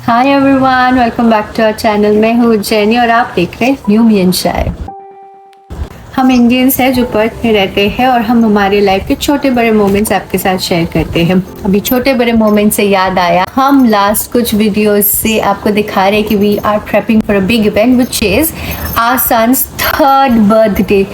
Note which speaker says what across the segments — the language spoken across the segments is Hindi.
Speaker 1: Hi everyone, welcome back to our channel. मैं हूँ जेनी और आप देख रहे हैं न्यू मियन चाय। हम इंडियंस हैं जो पर्थ में रहते हैं और हम हमारे लाइफ के छोटे बड़े मोमेंट्स आपके साथ शेयर करते हैं। अभी छोटे बड़े मोमेंट से याद आया, हम लास्ट कुछ वीडियोस से आपको दिखा रहे हैं कि we are prepping for a big event which is our son's 3rd birthday.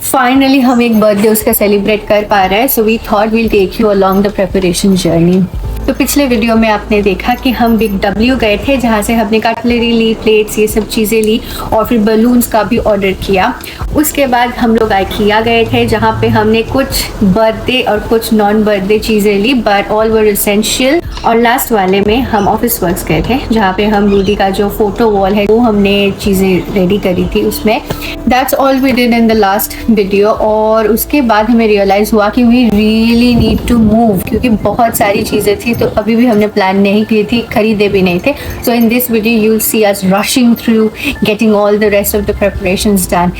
Speaker 1: Finally हम एक बर्थडे उसका सेलिब्रेट कर पा रहे हैं, so we thought will take you along the preparation journey. तो पिछले वीडियो में आपने देखा कि हम बिग डब्ल्यू गए थे, जहाँ से हमने कटलरी ली, प्लेट्स, ये सब चीज़ें ली और फिर बलून्स का भी ऑर्डर किया। उसके बाद हम लोग IKEA गए थे, जहाँ पे हमने कुछ बर्थडे और कुछ नॉन बर्थडे चीज़ें ली, बट ऑल वर एसेंशियल। और लास्ट वाले में हम ऑफिस वर्क्स गए थे, जहाँ पे हम रूडी का जो फोटो वॉल है वो हमने चीज़ें रेडी करी थी उसमें। That's all we did in the last video. और उसके बाद हमें रियलाइज़ हुआ कि we really need to move, क्योंकि बहुत सारी चीज़ें थी तो अभी भी हमने प्लान नहीं की थी, खरीदे भी नहीं थे। So in this video you will see us rushing through getting all the rest of the preparations done.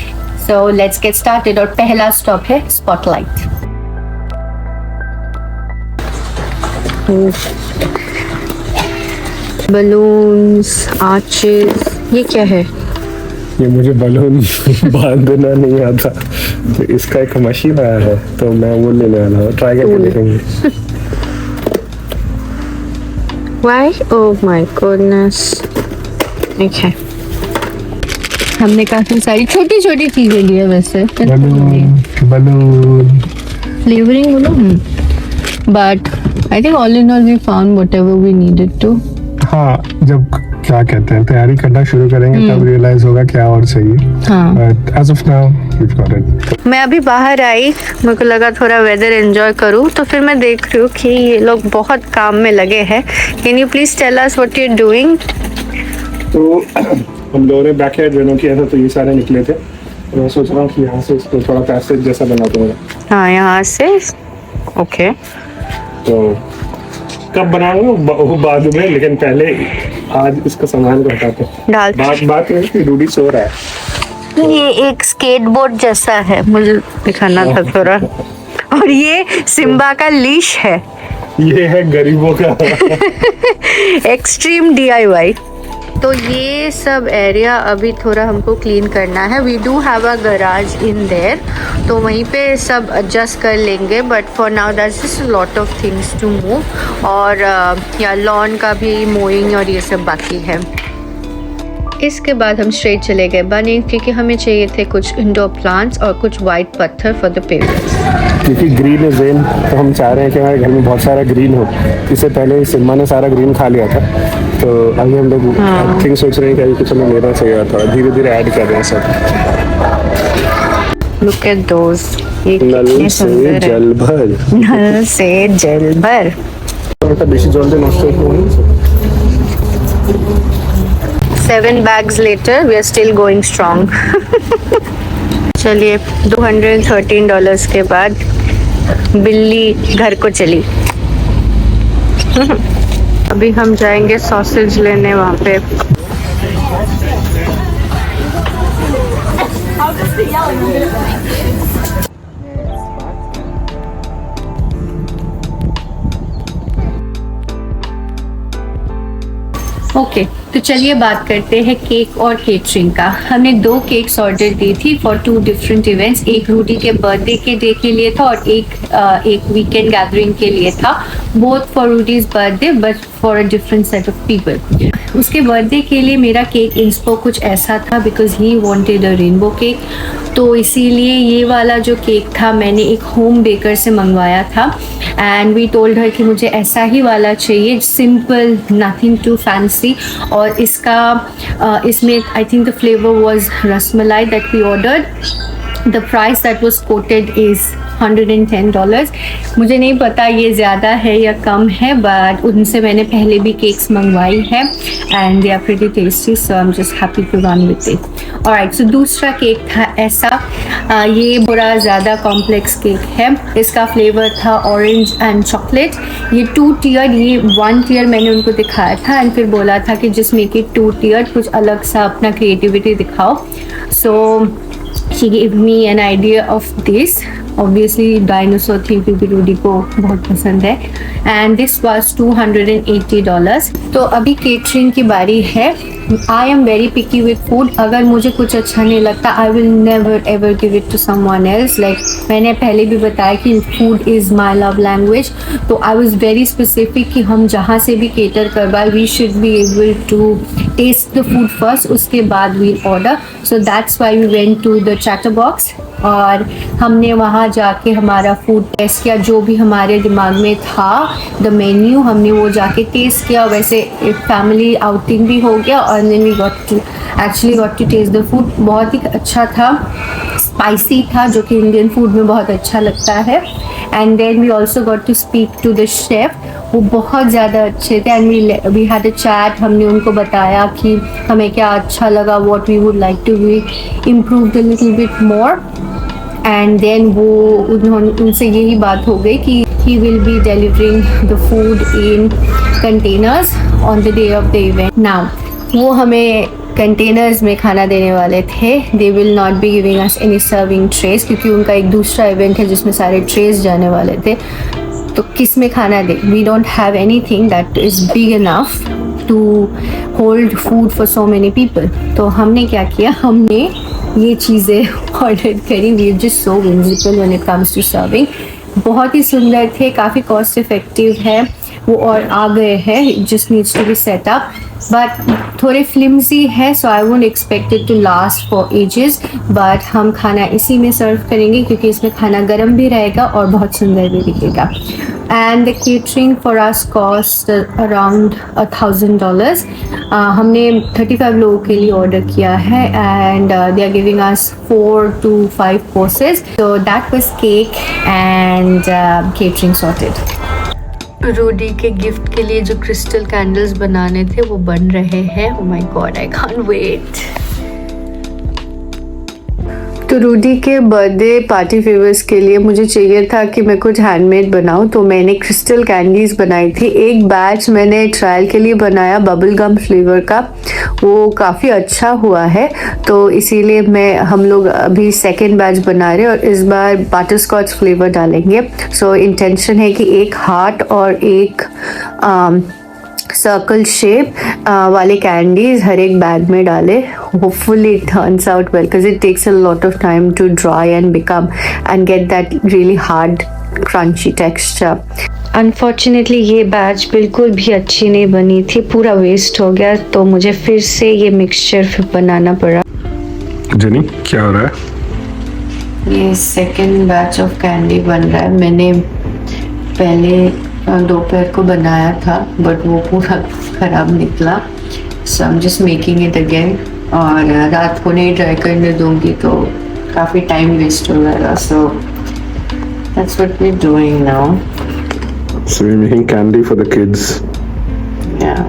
Speaker 1: So let's get started. और पहला स्टॉप है स्पॉटलाइट। बलून्स, आर्चेस, ये क्या है?
Speaker 2: ये मुझे बलून बांधना नहीं आता, तो इसका एक मशीन आया है तो मैं वो लेने वाला हूँ, ट्राई करके देखेंगे।
Speaker 1: Why? Oh my goodness. Okay. हमने काफी सारी छोटी छोटी चीजें ली है वैसे।
Speaker 2: बलून
Speaker 1: फ्लेवरिंग बोलो, but I think all in all we found whatever we needed to.
Speaker 2: हाँ, जब क्या कहते हैं तैयारी करना शुरू करेंगे तब रियलाइज होगा क्या और चाहिए।
Speaker 1: हाँ।
Speaker 2: But as of now, we've got it.
Speaker 1: मैं अभी बाहर आई, मेरे को लगा थोड़ा वेदर एंजॉय करूँ, तो फिर मैं देख रही हूँ कि ये लोग बहुत काम में लगे हैं। Can you please tell us what you are doing?
Speaker 2: तो हम लोगों ने बैकयार्ड रेनो किया था, तो ये सारे निकले थे। तो मैं सोच रहा हूँ कि यहाँ से इसको थोड़ा पैसेज जैसा बना दूंगा।
Speaker 1: हाँ, यहाँ से। ओके।
Speaker 2: तो कब बनाऊंगा वो बाद में, लेकिन पहले आज इसका सामान को हटाते हैं। बात ये है कि रूडी सो रहा है।
Speaker 1: ये एक स्केटबोर्ड जैसा है, मुझे दिखाना था थोड़ा। और ये सिम्बा का लीश है।
Speaker 2: ये है गरीबों का
Speaker 1: एक्सट्रीम DIY। तो ये सब एरिया अभी थोड़ा हमको क्लीन करना है। We do have a garage in there, तो वहीं पे सब एडजस्ट कर लेंगे, but for now that's just a lot of things to move. और या लॉन का भी मोइंग और ये सब बाकी है। इसके बाद हम स्ट्रेट चले गए बनी, क्योंकि हमें चाहिए थे कुछ इंडोर प्लांट्स और कुछ वाइट पत्थर फॉर द पेवर्स।
Speaker 2: क्योंकि ग्रीन इज इन, तो हम चाह रहे हैं कि हमारे घर में बहुत सारा ग्रीन हो। इससे पहले सिम्मा ने सारा ग्रीन खा लिया था, तो अभी हम लोग थिंक सोच रहे हैं कि अभी कुछ हमें लेना चाहिए, थोड़ा धीरे धीरे ऐड कर रहे हैं सब।
Speaker 1: लुक एट दोस,
Speaker 2: नल से जल भर,
Speaker 1: नल से जल भर।
Speaker 2: बेसी जल्दी नष्ट हो।
Speaker 1: 7 bags later, we are still going strong. चलिए, $213 के बाद बिल्ली घर को चली। अभी हम जाएंगे सॉसेज लेने वहाँ पे। ओके, तो चलिए बात करते हैं केक और केटरिंग का। हमने 2 केक्स ऑर्डर दी थी फॉर 2 डिफरेंट इवेंट्स। एक रूडी के बर्थडे के डे के लिए था और एक वीकेंड गैदरिंग के लिए था। Both for Rudy's birthday but for a different set of people. उसके बर्थडे के लिए मेरा केक इंस्पो कुछ ऐसा था, because he wanted a rainbow cake. तो इसीलिए ये वाला जो केक था मैंने एक होम बेकर से मंगवाया था, एंड वी टोल्ड हर कि मुझे ऐसा ही वाला चाहिए, सिंपल, नथिंग टू फैंसी। और इसमें I think the flavour was rasmalai that we ordered. The price that was quoted is $110। मुझे नहीं पता ये ज़्यादा है या कम है, बट उनसे मैंने पहले भी केक्स मंगवाई है and they are pretty tasty, so I am just happy to run with it. Alright, so दूसरा केक था ऐसा, ये बड़ा ज़्यादा कॉम्प्लेक्स केक है। इसका फ्लेवर था ऑरेंज एंड चॉकलेट। ये 2 टियर, ये 1 टियर मैंने उनको दिखाया था एंड फिर बोला था कि जिसमें कि 2 टियर कुछ अलग सा अपना क्रिएटिविटी दिखाओ। सो she gave me an idea of this. Obviously dinosaur theme क्योंकि रूडी को बहुत पसंद है, and this was $280. तो अभी केटरिंग की बारी है. I am very picky with food. अगर मुझे कुछ अच्छा नहीं लगता I will never ever give it to someone else. Like मैंने पहले भी बताया कि food is my love language. तो I was very specific कि हम जहाँ से भी cater करवाए we should be able to taste the food first. उसके बाद we'll order. So that's why we went to the Chatterbox. और हमने वहाँ जाके हमारा फूड टेस्ट किया, जो भी हमारे दिमाग में था द मेन्यू हमने वो जाके टेस्ट किया. वैसे एक फैमिली आउटिंग भी हो गया और then we got to taste the food. बहुत ही अच्छा था, स्पाइसी था जो कि इंडियन फूड में बहुत अच्छा लगता है. And then we also got to speak to the chef. वो बहुत ज़्यादा अच्छे थे and we had a chat. हमने उनको बताया कि हमें क्या अच्छा लगा, what we would like to be improve a little bit more. And then उनसे यही बात हो गई कि he will be delivering the food in containers on the day of the event. Now वो हमें कंटेनर्स में खाना देने वाले थे. They will not be giving us any serving trace क्योंकि उनका एक दूसरा इवेंट है जिसमें सारे ट्रेस जाने वाले थे. तो किस में खाना दे? We don't have anything that is big enough to hold food for so many people. तो हमने क्या किया, हमने ये चीज़ें ऑर्डर करी. We just so visible when it comes to serving. बहुत ही सुंदर थे, काफ़ी कॉस्ट इफेक्टिव है वो और आ गए हैं. Just needs to be set up but थोड़े फ्लिम्सी है. So I won't expect it to last for ages. But हम खाना इसी में सर्व करेंगे क्योंकि इसमें खाना गर्म भी रहेगा और बहुत सुंदर भी दिखेगा. And the catering for us cost around $1,000. हमने 35 लोगों के लिए ऑर्डर किया है and they are giving us 4 to 5 courses. So that was cake and catering sorted. Rudy के गिफ्ट के लिए जो क्रिस्टल कैंडल्स बनाने थे वो बन रहे हैं. Oh my god, I can't wait. तो रूडी के बर्थडे पार्टी फेवर्स के लिए मुझे चाहिए था कि मैं कुछ हैंडमेड बनाऊं. तो मैंने क्रिस्टल कैंडीज़ बनाई थी. एक बैच मैंने ट्रायल के लिए बनाया बबल गम फ्लेवर का, वो काफ़ी अच्छा हुआ है. तो इसीलिए हम लोग अभी सेकेंड बैच बना रहे हैं और इस बार बटर स्कॉच फ्लेवर डालेंगे. सो इंटेंशन है कि एक हार्ट और एक सर्कल शेप वाले कैंडीज हर एक बैग में डाले. Hopefully it turns out well because it takes a lot of time to dry and become and get that really hard crunchy texture. Unfortunately ये बैच बिल्कुल भी अच्छी नहीं बनी थी, पूरा वेस्ट हो गया. तो मुझे फिर से ये मिक्सचर फिर बनाना पड़ा.
Speaker 2: जेनी क्या हो रहा है?
Speaker 1: ये सेकेंड बैच ऑफ कैंडी बन रहा है. मैंने पहले दोपहर को बनाया था बट वो पूरा ख़राब निकला. So I am just making it again. और रात को नहीं ड्राई करने दूंगी तो काफ़ी टाइम वेस्ट हो जाएगा. So that's what we are doing now.
Speaker 2: So we're making candy for the kids.
Speaker 1: Yeah.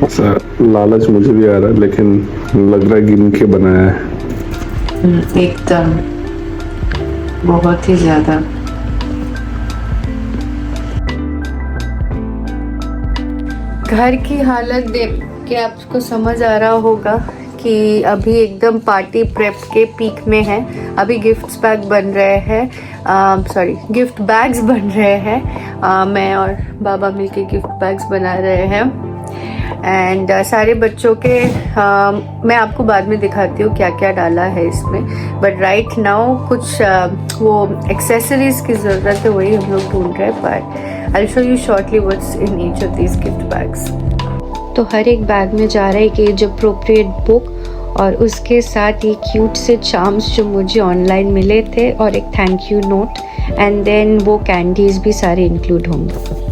Speaker 2: ऐसा लालच मुझे भी आ रहा है लेकिन लग रहा है गिन के बनाया है.
Speaker 1: एकदम बहुत ही ज़्यादा. घर की हालत देख के आपको समझ आ रहा होगा कि अभी एकदम पार्टी प्रेप के पीक में है. अभी गिफ्ट बैग बन रहे हैं, गिफ्ट बैग्स बन रहे हैं. मैं और बाबा मिलके गिफ्ट बैग्स बना रहे हैं. एंड सारे बच्चों के मैं आपको बाद में दिखाती हूँ क्या क्या डाला है इसमें. बट राइट नाउ कुछ वो एक्सेसरीज की ज़रूरत है, वही हम लोग ढूंढ रहे हैं. But I will show you shortly what's in each of these gift bags. तो हर एक बैग में जा रहा है एक एज अप्रोप्रिएट बुक और उसके साथ ये क्यूट से चार्म्स जो मुझे ऑनलाइन मिले थे और एक thank you note. And then वो कैंडीज़ भी सारे इंक्लूड होंगे.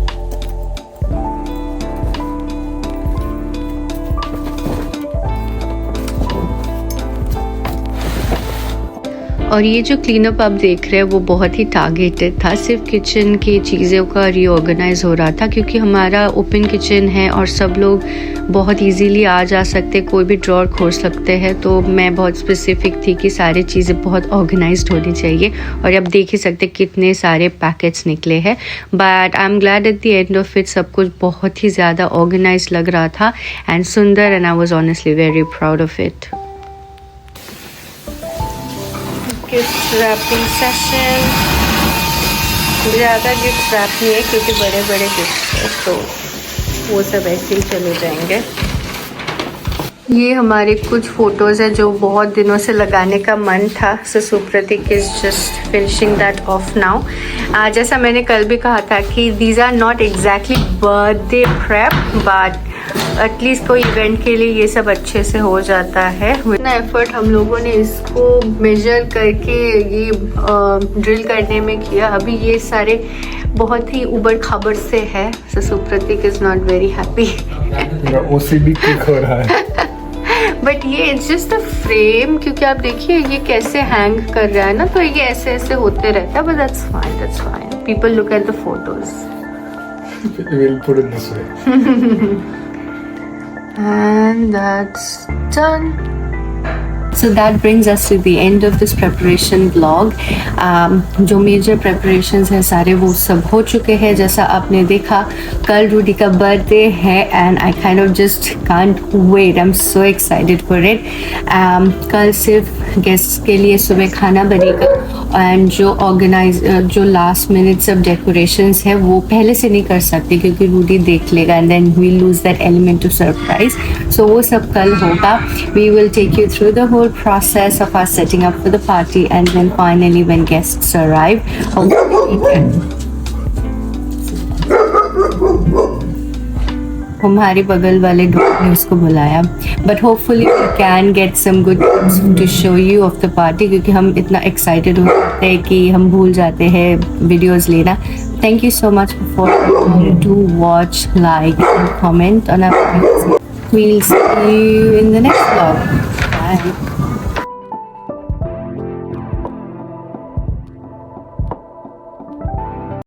Speaker 1: और ये जो क्लीनअप आप देख रहे हैं वो बहुत ही टारगेटेड था. सिर्फ किचन की चीज़ों का रीऑर्गेनाइज हो रहा था क्योंकि हमारा ओपन किचन है और सब लोग बहुत इजीली आ जा सकते, कोई भी ड्रॉर खोल सकते हैं. तो मैं बहुत स्पेसिफिक थी कि सारी चीज़ें बहुत ऑर्गेनाइज्ड होनी चाहिए. और आप देख ही सकते कितने सारे पैकेट्स निकले हैं. But I am glad at the end of it सब कुछ बहुत ही ज़्यादा ऑर्गेनाइज लग रहा था एंड सुंदर. And I was honestly very proud of it. Gift wrapping session. ज़्यादा गिफ्ट रैप नहीं है क्योंकि बड़े बड़े गिफ्ट है, तो वो सब ऐसे ही चले जाएंगे। ये हमारे कुछ फ़ोटोज़ है जो बहुत दिनों से लगाने का मन था, so Supratik is just finishing that off now. जैसा मैंने कल भी कहा था कि these are not exactly birthday prep, but at least कोई इवेंट के लिए ये सब अच्छे से हो जाता है। इतना एफर्ट हम लोगों ने इसको मेजर करके ये ड्रिल करने में किया। अभी ये सारे बहुत ही उबड़ खाबड़ से है, so Supratik is not very happy.
Speaker 2: OCD kick हो रहा है।
Speaker 1: बट ये इट्स जस्ट अ फ्रेम, क्योंकि आप देखिए ये कैसे हैंग कर रहा है ना, तो ये ऐसे ऐसे होते रहता है। But that's fine, people look at the photos.
Speaker 2: We'll put it this way.
Speaker 1: And that's done. So that brings us to the end of this preparation vlog. जो मेजर preparations हैं सारे वो सब हो चुके हैं। जैसा आपने देखा कल रूडी का बर्थडे है and I kind of just can't wait. I'm so excited for it. कल सिर्फ गेस्ट्स के लिए सुबह खाना बनेगा एंड जो लास्ट मिनट सब डेकोरेशंस है वो पहले से नहीं कर सकते क्योंकि रूडी देख लेगा and then we lose that element of surprise. So वो सब कल होगा। We will take you through the whole process of us setting up for the party, and then finally when guests arrive, हमारे बगल वाले डॉग ने उसको बुलाया, but hopefully we can get some good tips to show you of the party, क्योंकि हम इतना एक्साइटेड हो जाते हैं कि हम भूल जाते हैं वीडियोस लेना। Thank you so much for to watch, like and comment on our videos. We'll see you in the next vlog. Bye.